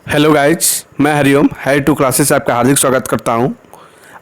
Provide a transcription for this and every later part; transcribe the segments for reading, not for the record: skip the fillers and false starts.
Hello guys, मैं Hariom Harry two classes से आपका हार्दिक स्वागत करता हूं।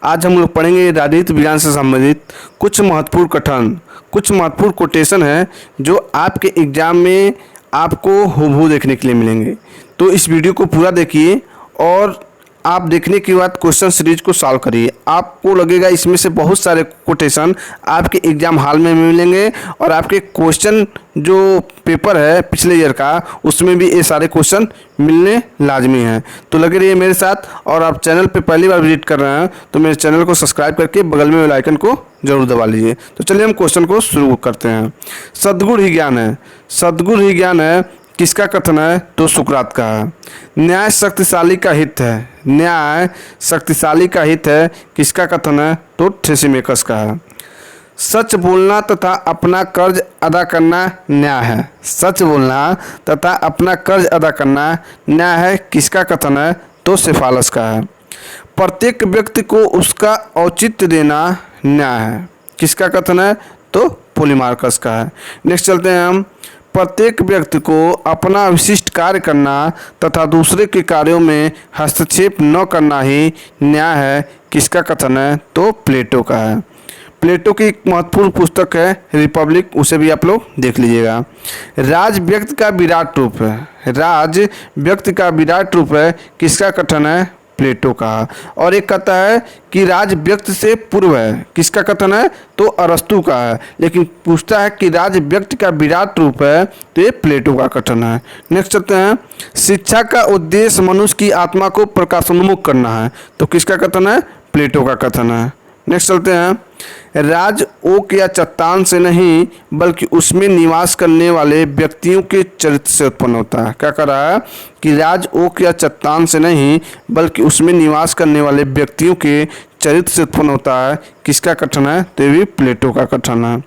आज हम लोग पढ़ेंगे राजनीति विज्ञान से संबंधित कुछ महत्वपूर्ण कथन, कुछ महत्वपूर्ण कोटेशन हैं जो आपके एग्ज़ाम में आपको हूबहू देखने के लिए मिलेंगे। तो इस वीडियो को पूरा देखिए और आप देखने के बाद क्वेश्चन सीरीज को सॉल्व करिए। आपको लगेगा इसमें से बहुत सारे कोटेशन आपके एग्ज़ाम हॉल में मिलेंगे और आपके क्वेश्चन जो पेपर है पिछले ईयर का उसमें भी ये सारे क्वेश्चन मिलने लाजमी हैं। तो लगे रहिए मेरे साथ। और आप चैनल पे पहली बार विजिट कर रहे हैं तो मेरे चैनल को सब्सक्राइब करके बगल में बेल आइकन को जरूर दबा लीजिए। तो चलिए हम क्वेश्चन को शुरू करते हैं। सद्गुण ही ज्ञान है। सद्गुण ही ज्ञान है किसका कथन है? तो सुकरात का है। न्याय शक्तिशाली का हित है। न्याय शक्तिशाली का हित है किसका कथन है? तो थ्रेसिमेकस का है। सच बोलना तथा अपना कर्ज अदा करना न्याय है। सच बोलना तथा अपना कर्ज अदा करना न्याय है किसका कथन है? तो सेफालस का है। प्रत्येक व्यक्ति को उसका औचित्य देना न्याय है किसका कथन है? तो पोलीमार्कस का है। नेक्स्ट चलते हैं हम। प्रत्येक व्यक्ति को अपना विशिष्ट कार्य करना तथा दूसरे के कार्यों में हस्तक्षेप न करना ही न्याय है किसका कथन है? तो प्लेटो का है। प्लेटो की एक महत्वपूर्ण पुस्तक है रिपब्लिक, उसे भी आप लोग देख लीजिएगा। राज व्यक्ति का विराट रूप है। राज व्यक्ति का विराट रूप है किसका कथन है? प्लेटो का। और एक कहता है कि राज व्यक्ति से पूर्व है किसका कथन है? तो अरस्तु का है। लेकिन पूछता है कि राज व्यक्ति का विराट रूप है तो ये प्लेटो का कथन है। नेक्स्ट चलते हैं। शिक्षा का उद्देश्य मनुष्य की आत्मा को प्रकाशोन्मुख करना है तो किसका कथन है? प्लेटो का कथन है। नेक्स्ट चलते हैं। राज ओक या चट्टान से नहीं बल्कि उसमें निवास करने वाले व्यक्तियों के चरित्र से उत्पन्न होता है। क्या कर रहा है कि राज ओक या चट्टान से नहीं बल्कि उसमें निवास करने वाले व्यक्तियों के चरित्र से उत्पन्न होता है किसका कथन है? तो भी प्लेटो का कथन है।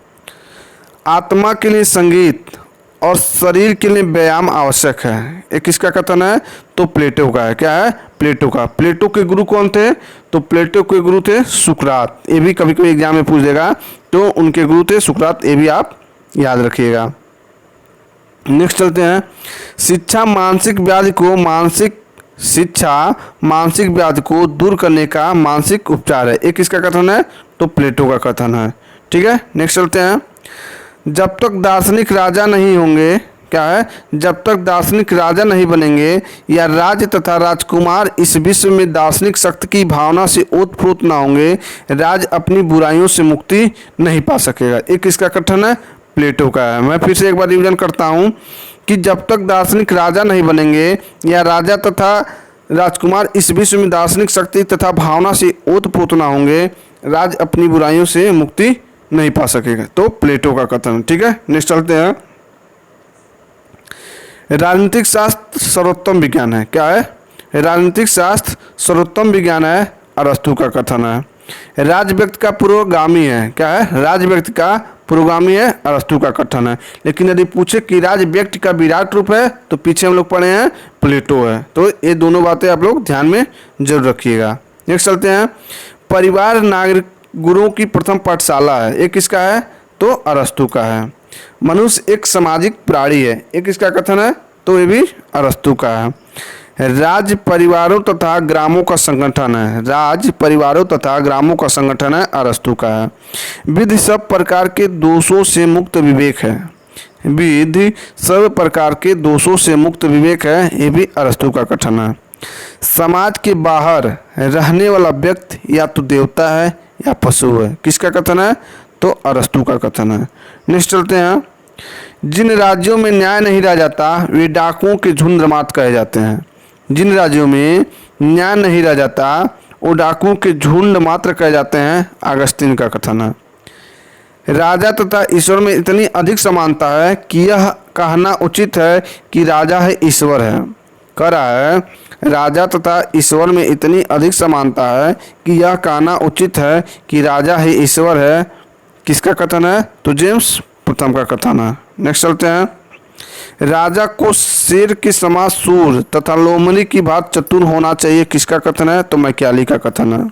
आत्मा के लिए संगीत और शरीर के लिए व्यायाम आवश्यक है, ये किसका कथन है? तो प्लेटो का है। क्या है? प्लेटो का। प्लेटो के गुरु कौन थे? तो प्लेटो के गुरु थे सुकरात। ये भी कभी कभी एग्जाम में पूछ देगा, तो उनके गुरु थे सुकरात, ये भी आप याद रखिएगा। नेक्स्ट चलते हैं। शिक्षा मानसिक व्याधि को दूर करने का मानसिक उपचार है, ये किसका कथन है? तो प्लेटो का कथन है। ठीक है, नेक्स्ट चलते हैं। जब तक दार्शनिक राजा नहीं होंगे, क्या है? जब तक दार्शनिक राजा नहीं बनेंगे या राज्य तथा राजकुमार इस विश्व में दार्शनिक शक्ति की भावना से ओतप्रोत ना होंगे, राज्य अपनी बुराइयों से मुक्ति नहीं पा सकेगा। ये किसका कथन है? प्लेटो का है। मैं फिर से एक बार रिवीजन करता हूँ कि जब तक दार्शनिक राजा नहीं बनेंगे या राजा तथा राजकुमार इस विश्व में दार्शनिक शक्ति तथा भावना से ओतप्रोत ना होंगे, राज्य अपनी बुराइयों से मुक्ति नहीं पा सकेगा। तो प्लेटो का कथन। ठीक है, नेक्स्ट चलते हैं। राजनीतिक शास्त्र सर्वोत्तम विज्ञान है। क्या है? राजनीतिक शास्त्र सर्वोत्तम विज्ञान है, अरस्तु का कथन है। राज व्यक्ति का पुरोगामी है। क्या है? राज व्यक्ति का पुरोगामी है, अरस्तु का कथन है। लेकिन यदि पूछे कि राज व्यक्ति का विराट रूप है तो पीछे हम लोग पढ़े हैं प्लेटो है। तो ये दोनों बातें आप लोग ध्यान में जरूर रखिएगा। नेक्स्ट चलते हैं। परिवार नागरिक गुरुओं की प्रथम पाठशाला है, ये किसका है? तो अरस्तु का है। मनुष्य एक सामाजिक प्राणी है, ये किसका कथन है? तो ये भी अरस्तु का है। राज्य परिवारों तथा ग्रामों का संगठन है। राज्य परिवारों तथा ग्रामों का संगठन है, अरस्तु का है। विधि सब प्रकार के दोषों से मुक्त विवेक है। विधि सब प्रकार के दोषों से मुक्त विवेक है, ये भी अरस्तु का कथन है। समाज के बाहर रहने वाला व्यक्ति या तो देवता है या पशु है, किसका कथन है? तो अरस्तु का कथन है। नेक्स्ट चलते हैं। जिन राज्यों में न्याय नहीं रह जाता वे डाकुओं के झुंड मात्र कहे जाते हैं। जिन राज्यों में न्याय नहीं रह जाता वो डाकुओं के झुंड मात्र कहे जाते हैं, अगस्तीन का कथन है। राजा तथा ईश्वर में इतनी अधिक समानता है कि यह कहना उचित है कि राजा है ईश्वर है। कह रहा है राजा तथा ईश्वर में इतनी अधिक समानता है कि यह कहना उचित है कि राजा ही ईश्वर है, किसका कथन है? तो जेम्स प्रथम का कथन है। नेक्स्ट चलते हैं। राजा को शेर के समान सूर तथा लोमड़ी की बात चतुर होना चाहिए, किसका कथन है? तो मैकियावेली का कथन है।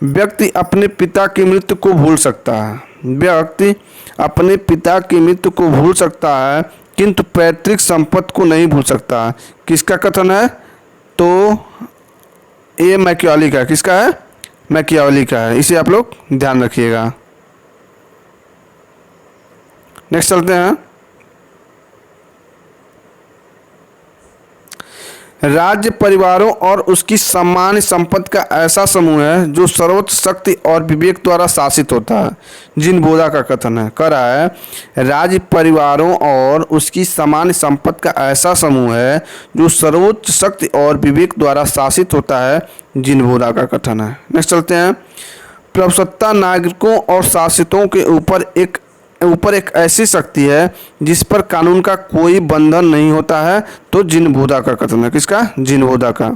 व्यक्ति अपने पिता की मृत्यु को भूल सकता है। व्यक्ति अपने पिता की मृत्यु को भूल सकता है किंतु पैतृक संपत्ति को नहीं भूल सकता, किसका कथन है? तो ये मैकियावेली का, किसका है? मैकियावेली का है। इसे आप लोग ध्यान रखिएगा। नेक्स्ट चलते हैं। राज्य परिवारों और उसकी सामान्य संपत्ति का ऐसा समूह है जो सर्वोच्च शक्ति और विवेक द्वारा शासित होता है। जिन बोधा का कथन है, कर रहा है राज्य परिवारों और उसकी सामान्य संपत्ति का ऐसा समूह है जो सर्वोच्च शक्ति और विवेक द्वारा शासित होता है। जिन बोधा का कथन है। नेक्स्ट चलते हैं। प्रभुसत्ता नागरिकों और शासितों के ऊपर एक ऐसी शक्ति है जिस पर कानून का कोई बंधन नहीं होता है। तो जिनबोधा का कथन है। किसका? जिनबोधा का।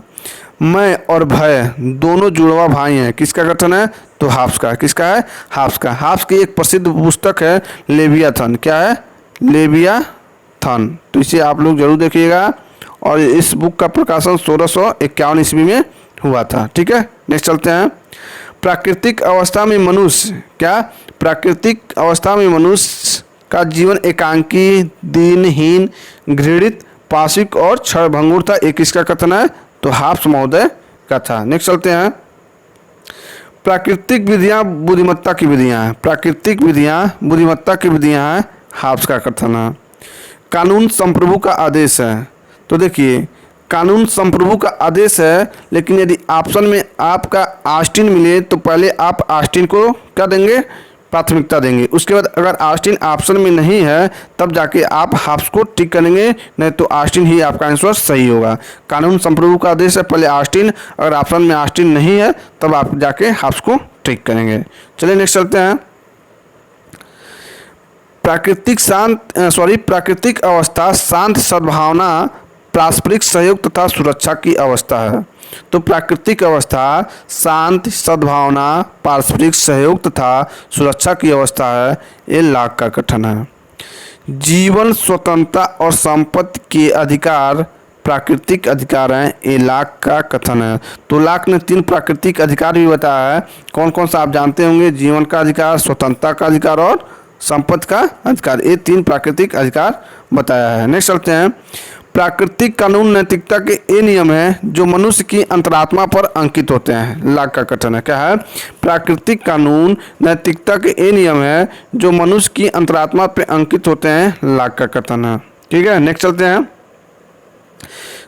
मैं और भय दोनों जुड़वा भाई हैं। किसका कथन है? तो हाब्स का। किसका है? हाब्स का। हाब्स की एक प्रसिद्ध पुस्तक है लेवियाथन। क्या है? लेवियाथन। तो इसे आप लोग जरूर देखिएगा। और इस बुक का प्रकाशन 1651 ईस्वी में हुआ था। ठीक है। नेक्स्ट चलते हैं। प्राकृतिक अवस्था में मनुष्य, क्या? प्राकृतिक अवस्था में मनुष्य का जीवन एकांकी, दीनहीन, घृणित, पाशिक और क्षणभंगुर था। एक किसका कथन है? तो हाब्स महोदय का था। नेक्स्ट चलते हैं। प्राकृतिक विधियां बुद्धिमत्ता की विधियां हैं। प्राकृतिक विधियां बुद्धिमत्ता की विधियां हैं। हाब्स का कथन है। कानून संप्रभु का आदेश है। तो देखिए, कानून संप्रभु का आदेश है, लेकिन यदि ऑप्शन में आपका आस्टिन मिले तो पहले आप आस्टिन को क्या देंगे? प्राथमिकता देंगे। उसके बाद अगर आस्टिन ऑप्शन में नहीं है तब जाके आप हाब्स को टिक करेंगे, नहीं तो आस्टिन ही आपका आंसर सही होगा। कानून संप्रभु का आदेश है, पहले आस्टिन, अगर ऑप्शन में आस्टिन नहीं है तब आप जाके हाब्स को टिक करेंगे। चलिए नेक्स्ट चलते हैं। प्राकृतिक अवस्था शांत, सद्भावना, पारस्परिक सहयोग तथा सुरक्षा की अवस्था है। तो प्राकृतिक अवस्था शांत, सद्भावना, पारस्परिक सहयोग तथा सुरक्षा की अवस्था है। ये लाक का कथन है। जीवन, स्वतंत्रता और संपत्ति के अधिकार प्राकृतिक अधिकार हैं। ये लाक का कथन है। तो लाक ने 3 प्राकृतिक अधिकार भी बताया है। कौन कौन सा आप जानते होंगे? जीवन का अधिकार, स्वतंत्रता का अधिकार और संपत्ति का अधिकार। ये 3 प्राकृतिक अधिकार बताया है। नेक्स्ट चलते हैं। प्राकृतिक कानून नैतिकता के ये नियम हैं जो मनुष्य की अंतरात्मा पर अंकित होते हैं। लाक का कथन है। क्या है? प्राकृतिक कानून नैतिकता के ये नियम है जो मनुष्य की अंतरात्मा पर अंकित होते हैं। लाक का कथन है। ठीक है। नेक्स्ट चलते हैं।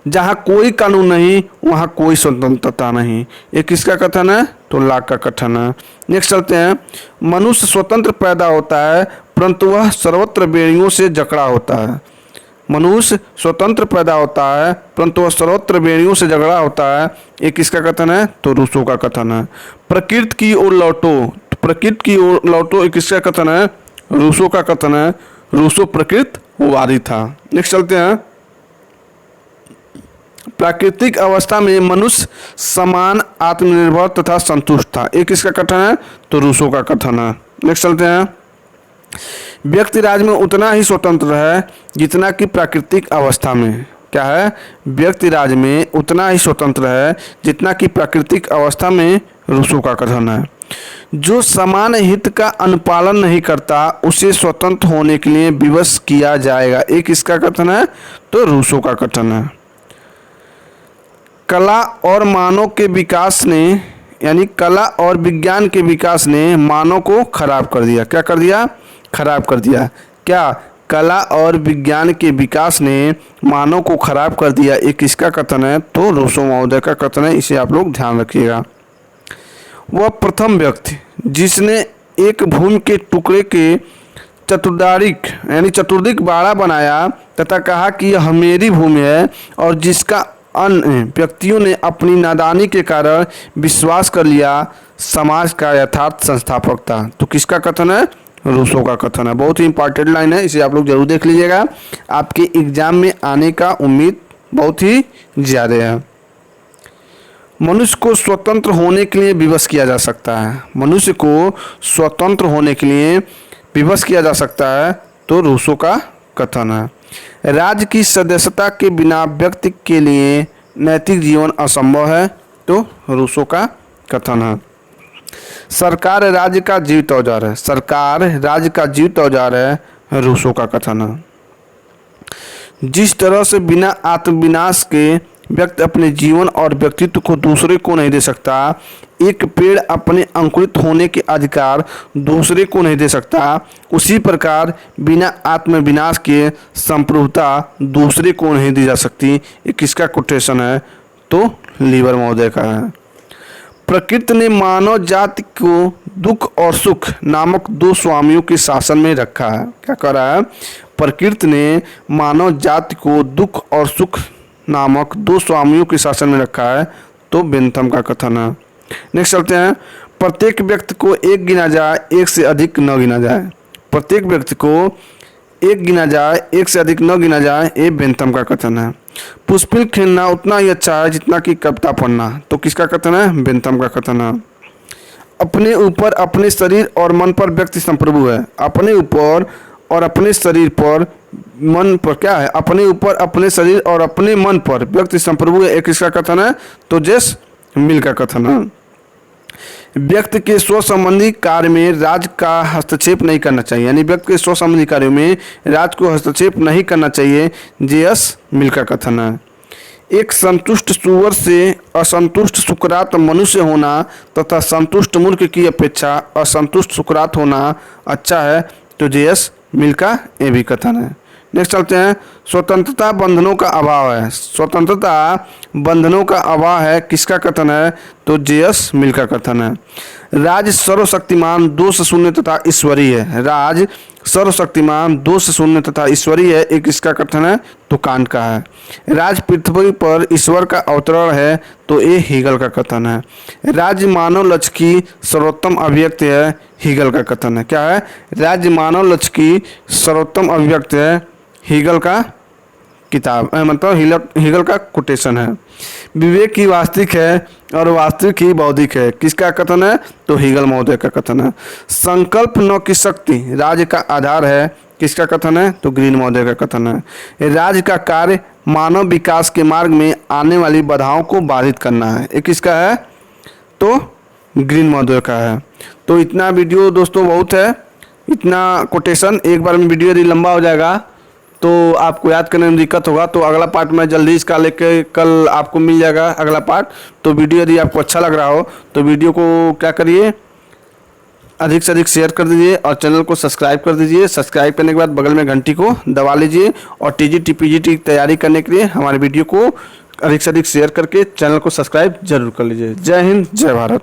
जहाँ कोई कानून नहीं वहाँ कोई स्वतंत्रता नहीं। ये किसका कथन है? तो लाक का कथन है। नेक्स्ट चलते हैं। मनुष्य स्वतंत्र पैदा होता है परंतु वह सर्वत्र बेड़ियों से जकड़ा होता है। मनुष्य स्वतंत्र पैदा होता है परंतु वह सर्वत्र बेड़ियों से झगड़ा होता है। ये किसका कथन है? तो रूसो का कथन है। प्रकृति की ओर लौटो, प्रकृति की ओर लौटो, ये किसका कथन है? रूसो का कथन है। रूसो प्रकृतिवादी था। नेक्स्ट चलते हैं। प्राकृतिक अवस्था में मनुष्य समान, आत्मनिर्भर तथा संतुष्ट था। ये किसका कथन है? तो रूसो का कथन है। नेक्स्ट चलते हैं। व्यक्ति राज में उतना ही स्वतंत्र है जितना कि प्राकृतिक अवस्था में। क्या है? व्यक्ति राज में उतना ही स्वतंत्र है जितना कि प्राकृतिक अवस्था में। रूसो का कथन है। जो समान हित का अनुपालन नहीं करता उसे स्वतंत्र होने के लिए विवश किया जाएगा। एक किसका कथन है? तो रूसो का कथन है। कला और मानव के विकास ने, यानी कला और विज्ञान के विकास ने मानव को खराब कर दिया। क्या कर दिया? खराब कर दिया। क्या? कला और विज्ञान के विकास ने मानव को खराब कर दिया। एक किसका कथन है? तो रूसो महोदय का कथन है। इसे आप लोग ध्यान रखिएगा। वह प्रथम व्यक्ति जिसने एक भूमि के टुकड़े के चतुर्दिक बाड़ा बनाया तथा कहा कि यह मेरी भूमि है, और जिसका अन्य व्यक्तियों ने अपनी नादानी के कारण विश्वास कर लिया, समाज का यथार्थ संस्थापक था। तो किसका कथन है? रूसो का कथन है। बहुत ही इंपॉर्टेंट लाइन है, इसे आप लोग जरूर देख लीजिएगा। आपके एग्जाम में आने का उम्मीद बहुत ही ज़्यादा है। मनुष्य को स्वतंत्र होने के लिए विवश किया जा सकता है। मनुष्य को स्वतंत्र होने के लिए विवश किया जा सकता है। तो रूसो का कथन है। राज्य की सदस्यता के बिना व्यक्ति के लिए नैतिक जीवन असंभव है। तो रूसो का कथन है। सरकार राज्य का जीवित औजार है। सरकार राज्य का जीवित औजार है। रूसो का कथन है। जिस तरह से बिना आत्मविनाश के व्यक्ति अपने जीवन और व्यक्तित्व को दूसरे को नहीं दे सकता। एक पेड़ अपने अंकुरित होने के अधिकार दूसरे को नहीं दे सकता, उसी प्रकार बिना आत्मविनाश के संप्रभुता दूसरे को नहीं दी जा सकती। ये किसका कोटेशन है? तो लीवर महोदय का है। प्रकृति ने मानव जाति को दुख और सुख नामक दो स्वामियों के शासन में रखा है। क्या कर रहा है? प्रकृति ने मानव जाति को दुख और सुख नामक दो स्वामियों के शासन में रखा है। तो बेंथम का कथन है। नेक्स्ट चलते हैं। प्रत्येक व्यक्ति को एक गिना जाए, एक से अधिक न गिना जाए। प्रत्येक व्यक्ति को एक गिना जाए, एक से अधिक न गिना जाए, ये बेंथम का कथन है। पुष्पिल खेलना उतना ही अच्छा है जितना कि कविता पढ़ना। तो किसका कथन है? बेंथम का कथन है। अपने ऊपर, अपने शरीर और मन पर व्यक्ति संप्रभु है। अपने ऊपर और अपने शरीर पर, मन पर क्या है? अपने ऊपर, अपने शरीर और अपने मन पर व्यक्ति संप्रभु है। एक किसका कथन है? तो जेस मिल का कथन है। व्यक्ति के स्व संबंधी कार्य में राज्य का हस्तक्षेप नहीं करना चाहिए, यानी व्यक्ति के स्व संबंधी कार्यों में राज्य को हस्तक्षेप नहीं करना चाहिए। जेएस मिल का कथन है। एक संतुष्ट सुअर से असंतुष्ट सुकरात मनुष्य होना तथा संतुष्ट मूर्ख की अपेक्षा असंतुष्ट सुकरात होना अच्छा है। तो जेएस मिल का ये भी कथन है। नेक्स्ट चलते हैं। स्वतंत्रता बंधनों का अभाव है। स्वतंत्रता बंधनों का अभाव है, किसका कथन है? तो जेएस मिल का कथन है। राज सर्वशक्तिमान, दोष शून्य तथा ईश्वरीय है। राज सर्वशक्तिमान, दोष शून्य तथा ईश्वरीय है। एक किसका कथन है? तो कांट का है। राज पृथ्वी पर ईश्वर का अवतरण है। तो ये हीगल का कथन है। राज्य मानव लक्ष्य की सर्वोत्तम अभिव्यक्ति है। हीगल का कथन है। क्या है? राज्य मानव लक्ष्य की सर्वोत्तम अभिव्यक्ति है। हीगल का किताब मतलब हीगल का कोटेशन है। विवेक की वास्तविक है और वास्तविक ही बौद्धिक है। किसका कथन है? तो हीगल महोदय का कथन है। संकल्प न की शक्ति राज्य का आधार है। किसका कथन है? तो ग्रीन महोदय का कथन है। राज्य का कार्य मानव विकास के मार्ग में आने वाली बाधाओं को बाधित करना है। ये किसका है? तो ग्रीन महोदय का है। तो इतना वीडियो दोस्तों बहुत है, इतना कोटेशन। एक बार में वीडियो यदि लंबा हो जाएगा तो आपको याद करने में दिक्कत होगा। तो अगला पार्ट मैं जल्दी इसका लेके कल आपको मिल जाएगा अगला पार्ट। तो वीडियो यदि आपको अच्छा लग रहा हो तो वीडियो को क्या करिए, अधिक से अधिक शेयर कर दीजिए और चैनल को सब्सक्राइब कर दीजिए। सब्सक्राइब करने के बाद बगल में घंटी को दबा लीजिए और टीजीटी पीजीटी की तैयारी करने के लिए हमारे वीडियो को अधिक से अधिक शेयर करके चैनल को सब्सक्राइब जरूर कर लीजिए। जय हिंद, जय भारत।